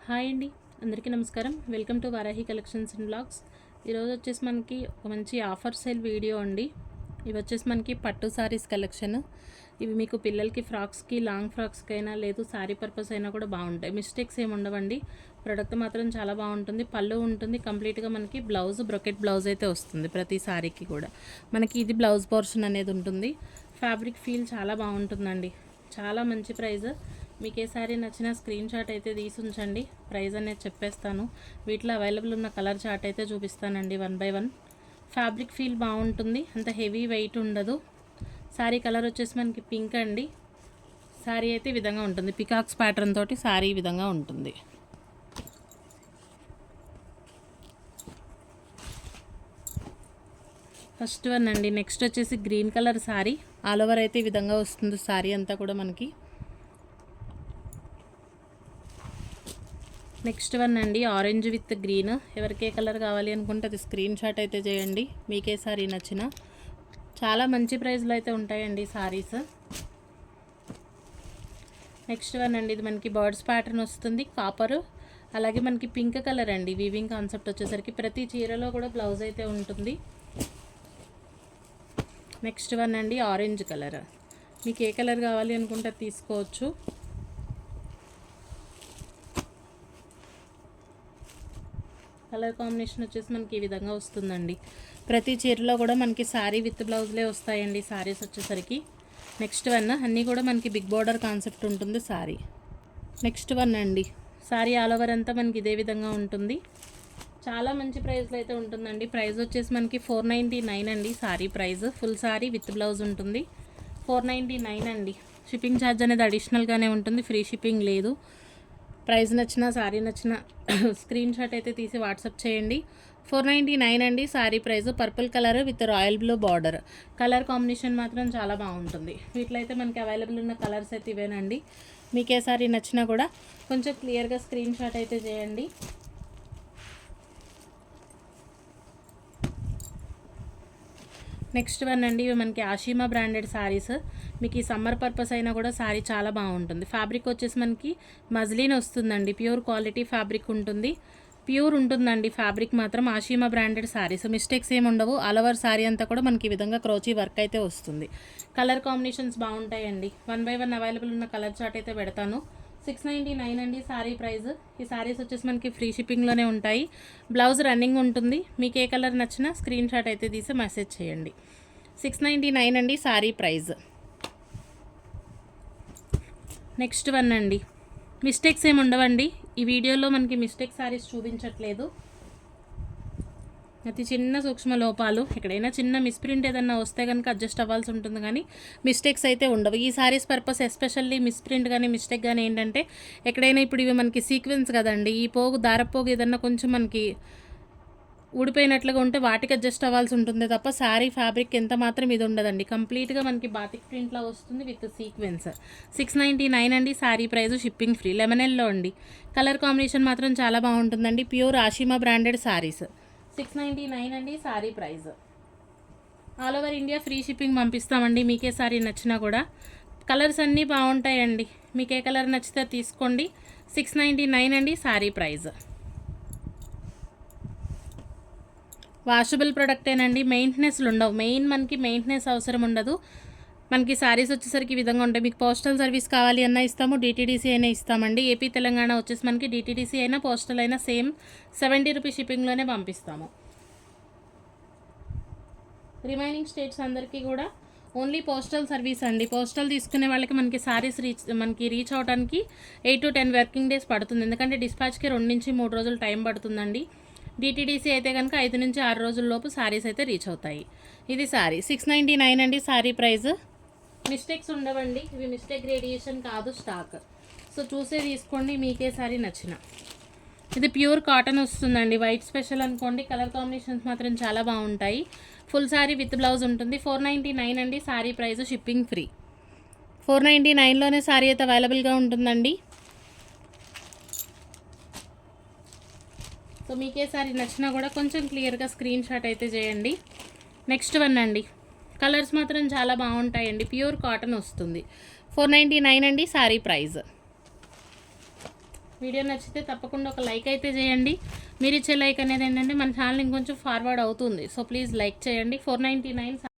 Hi అండి, అందరికీ నమస్కారం. Welcome to Varahi collections and blogs. ఈరోజు వచ్చేసి మనకి ఒక మంచి ఆఫర్ సేల్ వీడియో అండి. ఇవి వచ్చేసి మనకి పట్టు సారీస్ కలెక్షన్. ఇవి మీకు పిల్లలకి ఫ్రాక్స్కి, లాంగ్ ఫ్రాక్స్కి అయినా లేదు సారీ పర్పస్ అయినా కూడా బాగుంటాయి. మిస్టేక్స్ ఏమి ఉండవండి. ప్రోడక్ట్ మాత్రం చాలా బాగుంటుంది. పళ్ళు ఉంటుంది. కంప్లీట్గా మనకి బ్లౌజ్ బ్రొకెట్ బ్లౌజ్ అయితే వస్తుంది ప్రతి సారీకి కూడా. మనకి ఇది బ్లౌజ్ పోర్షన్ అనేది ఉంటుంది. ఫ్యాబ్రిక్ ఫీల్ చాలా బాగుంటుందండి. చాలా మంచి ప్రైస్. మీకు ఏ సారీ నచ్చినా స్క్రీన్ షాట్ అయితే తీసి ఉంచండి. ప్రైస్ అనేది చెప్పేస్తాను. వీటిలో అవైలబుల్ ఉన్న కలర్ చార్ట్ అయితే చూపిస్తానండి 1 by 1. ఫ్యాబ్రిక్ ఫీల్ బాగుంటుంది. అంత హెవీ వెయిట్ ఉండదు. సారీ కలర్ వచ్చేసి మనకి పింక్ అండి. సారీ అయితే ఈ విధంగా ఉంటుంది. పికాక్స్ ప్యాటర్న్ తోటి సారీ ఈ విధంగా ఉంటుంది. ఫస్ట్ వన్ అండి. నెక్స్ట్ వచ్చేసి green colour sorry. All over అయితే ఈ విధంగా వస్తుంది సారీ అంతా కూడా మనకి. నెక్స్ట్ వన్ అండి, ఆరెంజ్ విత్ గ్రీన్. ఎవరికే కలర్ కావాలి అనుకుంటే అది స్క్రీన్ షాట్ అయితే చేయండి. మీకే సారీ నచ్చినా. చాలా మంచి ప్రైస్లో అయితే ఉంటాయండి సారీస్. నెక్స్ట్ వన్ అండి, ఇది మనకి బర్డ్స్ ప్యాటర్న్ వస్తుంది, కాపరు. అలాగే మనకి పింక్ కలర్ అండి. వీవింగ్ కాన్సెప్ట్ వచ్చేసరికి ప్రతి చీరలో కూడా బ్లౌజ్ అయితే ఉంటుంది. నెక్స్ట్ వన్ అండి, ఆరెంజ్ కలర్. మీకు ఏ కలర్ కావాలి అనుకుంటే తీసుకోవచ్చు. కలర్ కాంబినేషన్ వచ్చేసి మనకి ఈ విధంగా వస్తుందండి. ప్రతి చీరలో కూడా మనకి శారీ విత్ బ్లౌజ్లే వస్తాయండి శారీస్ వచ్చేసరికి. నెక్స్ట్ వన్ అన్నీ కూడా మనకి బిగ్ బార్డర్ కాన్సెప్ట్ ఉంటుంది శారీ. నెక్స్ట్ వన్ అండి, శారీ ఆల్ ఓవర్ అంతా మనకి ఇదే విధంగా ఉంటుంది. చాలా మంచి ప్రైస్లో అయితే ఉంటుందండి. ప్రైస్ వచ్చేసి మనకి 499 అండి sari price. Full sari with blouse ఉంటుంది. 499 అండి. షిప్పింగ్ ఛార్జ్ అనేది అడిషనల్గానే ఉంటుంది. ఫ్రీ షిప్పింగ్ లేదు. ప్రైస్ నచ్చిన సారీ నచ్చిన స్క్రీన్ షాట్ అయితే తీసి వాట్సాప్ చేయండి. 499 అండి sorry price. Purple colour with royal blue border. Colour combination మాత్రం చాలా బాగుంటుంది. వీటిలో అయితే మనకి అవైలబుల్ ఉన్న కలర్స్ అయితే ఇవేనండి. మీకు ఏ సారీ నచ్చినా కూడా కొంచెం క్లియర్గా స్క్రీన్ షాట్ అయితే చేయండి. నెక్స్ట్ వన్ అండి, ఇవి మనకి ఆషిమా బ్రాండెడ్ శారీస్. మీకు ఈ సమ్మర్ పర్పస్ అయినా కూడా శారీ చాలా బాగుంటుంది. ఫ్యాబ్రిక్ వచ్చేసి మనకి మజ్లీన్ వస్తుందండి. ప్యూర్ క్వాలిటీ ఫ్యాబ్రిక్ ఉంటుంది. ప్యూర్ ఉంటుందండి ఫ్యాబ్రిక్ మాత్రం. ఆషిమా బ్రాండెడ్ శారీస్. మిస్టేక్స్ ఏమి ఉండవు. ఆల్ ఓవర్ శారీ అంతా కూడా మనకి ఈ విధంగా క్రోచీ వర్క్ అయితే వస్తుంది. కలర్ కాంబినేషన్స్ బాగుంటాయండి. 1 by 1 అవైలబుల్ ఉన్న కలర్ చార్ట్ అయితే పెడతాను. 699 అండి శారీ ప్రైస్. ఈ శారీస్ వచ్చేసి మనకి ఫ్రీ షిప్పింగ్లోనే ఉంటాయి. బ్లౌజ్ రన్నింగ్ ఉంటుంది. మీకు ఏ కలర్ నచ్చినా స్క్రీన్ షాట్ అయితే తీసి మెసేజ్ చేయండి. 699 అండి శారీ ప్రైస్. నెక్స్ట్ వన్ అండి, మిస్టేక్స్ ఏమి ఉండవండి. ఈ వీడియోలో మనకి మిస్టేక్ శారీస్ చూపించట్లేదు. అతి చిన్న సూక్ష్మ లోపాలు, ఎక్కడైనా చిన్న మిస్ప్రింట్ ఏదన్నా వస్తే కనుక అడ్జస్ట్ అవ్వాల్సి ఉంటుంది, కానీ మిస్టేక్స్ అయితే ఉండవు. ఈ సారీస్ పర్పస్ ఎస్పెషల్లీ మిస్ప్రింట్ కానీ మిస్టేక్ కానీ ఏంటంటే, ఎక్కడైనా ఇప్పుడు ఇవి మనకి సీక్వెన్స్ కదండి, ఈ పోగు దారపోగు ఏదన్నా కొంచెం మనకి ఊడిపోయినట్లుగా ఉంటే వాటికి అడ్జస్ట్ అవ్వాల్సి ఉంటుంది తప్ప శారీ ఫ్యాబ్రిక్ ఎంత మాత్రం ఇది ఉండదండి. కంప్లీట్గా మనకి బాతిక్ ప్రింట్లో వస్తుంది విత్ సీక్వెన్స్. 699 అండి sari price. Shipping free. Lemon yellow అండి. కలర్ కాంబినేషన్ మాత్రం చాలా బాగుంటుందండి. Pure Ashima branded saris. 699 అండి sari price. All over India free shipping పంపిస్తామండి. మీకే సారీ నచ్చినా కూడా. కలర్స్ అన్నీ బాగుంటాయండి. మీకే కలర్ నచ్చితే తీసుకోండి. 699 అండి శారీ ప్రైస్. వాషబుల్ ప్రొడక్టేనండి. మెయింటెనెన్స్లు ఉండవు. మనకి మెయింటెనెన్స్ అవసరం ఉండదు. మనకి శారీస్ వచ్చేసరికి ఈ విధంగా ఉంటాయి. మీకు పోస్టల్ సర్వీస్ కావాలి అన్నా ఇస్తాము, డిటీడీసీ అయినా ఇస్తామండి. ఏపీ తెలంగాణ వచ్చేసి మనకి డిటీడీసీ అయినా పోస్టల్ అయినా సేమ్ 70 రూపీస్ షిప్పింగ్లోనే పంపిస్తాము. రిమైనింగ్ స్టేట్స్ అందరికీ కూడా ఓన్లీ పోస్టల్ సర్వీస్ అండి. పోస్టల్ తీసుకునే వాళ్ళకి మనకి శారీస్ రీచ్ అవడానికి 8 to 10 వర్కింగ్ డేస్ పడుతుంది. ఎందుకంటే డిస్పాచ్కి 2 నుంచి 3 రోజులు టైం పడుతుందండి. డిటీడీసీ అయితే కనుక 5 నుంచి 6 రోజుల్లోపు శారీస్ అయితే రీచ్ అవుతాయి. ఇది శారీ. 699 అండి శారీ ప్రైస్. మిస్టేక్స్ ఉండవండి. ఇవి మిస్టేక్ రేడియేషన్ కాదు, స్టాక్. సో చూసే తీసుకోండి మీకే సారీ నచ్చిన. ఇది ప్యూర్ కాటన్ వస్తుందండి. వైట్ స్పెషల్ అనుకోండి. కలర్ కాంబినేషన్స్ మాత్రం చాలా బాగుంటాయి. ఫుల్ శారీ విత్ బ్లౌజ్ ఉంటుంది. 499 అండి శారీ ప్రైస్. Shipping free. 499లోనే శారీ అయితే అవైలబుల్గా ఉంటుందండి. సో మీకే సారీ నచ్చినా కూడా కొంచెం క్లియర్గా స్క్రీన్ షాట్ అయితే చేయండి. నెక్స్ట్ వన్ అండి, కలర్స్ మాత్రం చాలా బాగుంటాయండి. ప్యూర్ కాటన్ వస్తుంది. 499 అండి శారీ ప్రైస్. వీడియో నచ్చితే తప్పకుండా ఒక లైక్ అయితే చేయండి. మీరు ఇచ్చే లైక్ అనేది ఏంటంటే మన ఛానల్ ఇంకొంచెం ఫార్వర్డ్ అవుతుంది. సో ప్లీజ్ లైక్ చేయండి. 499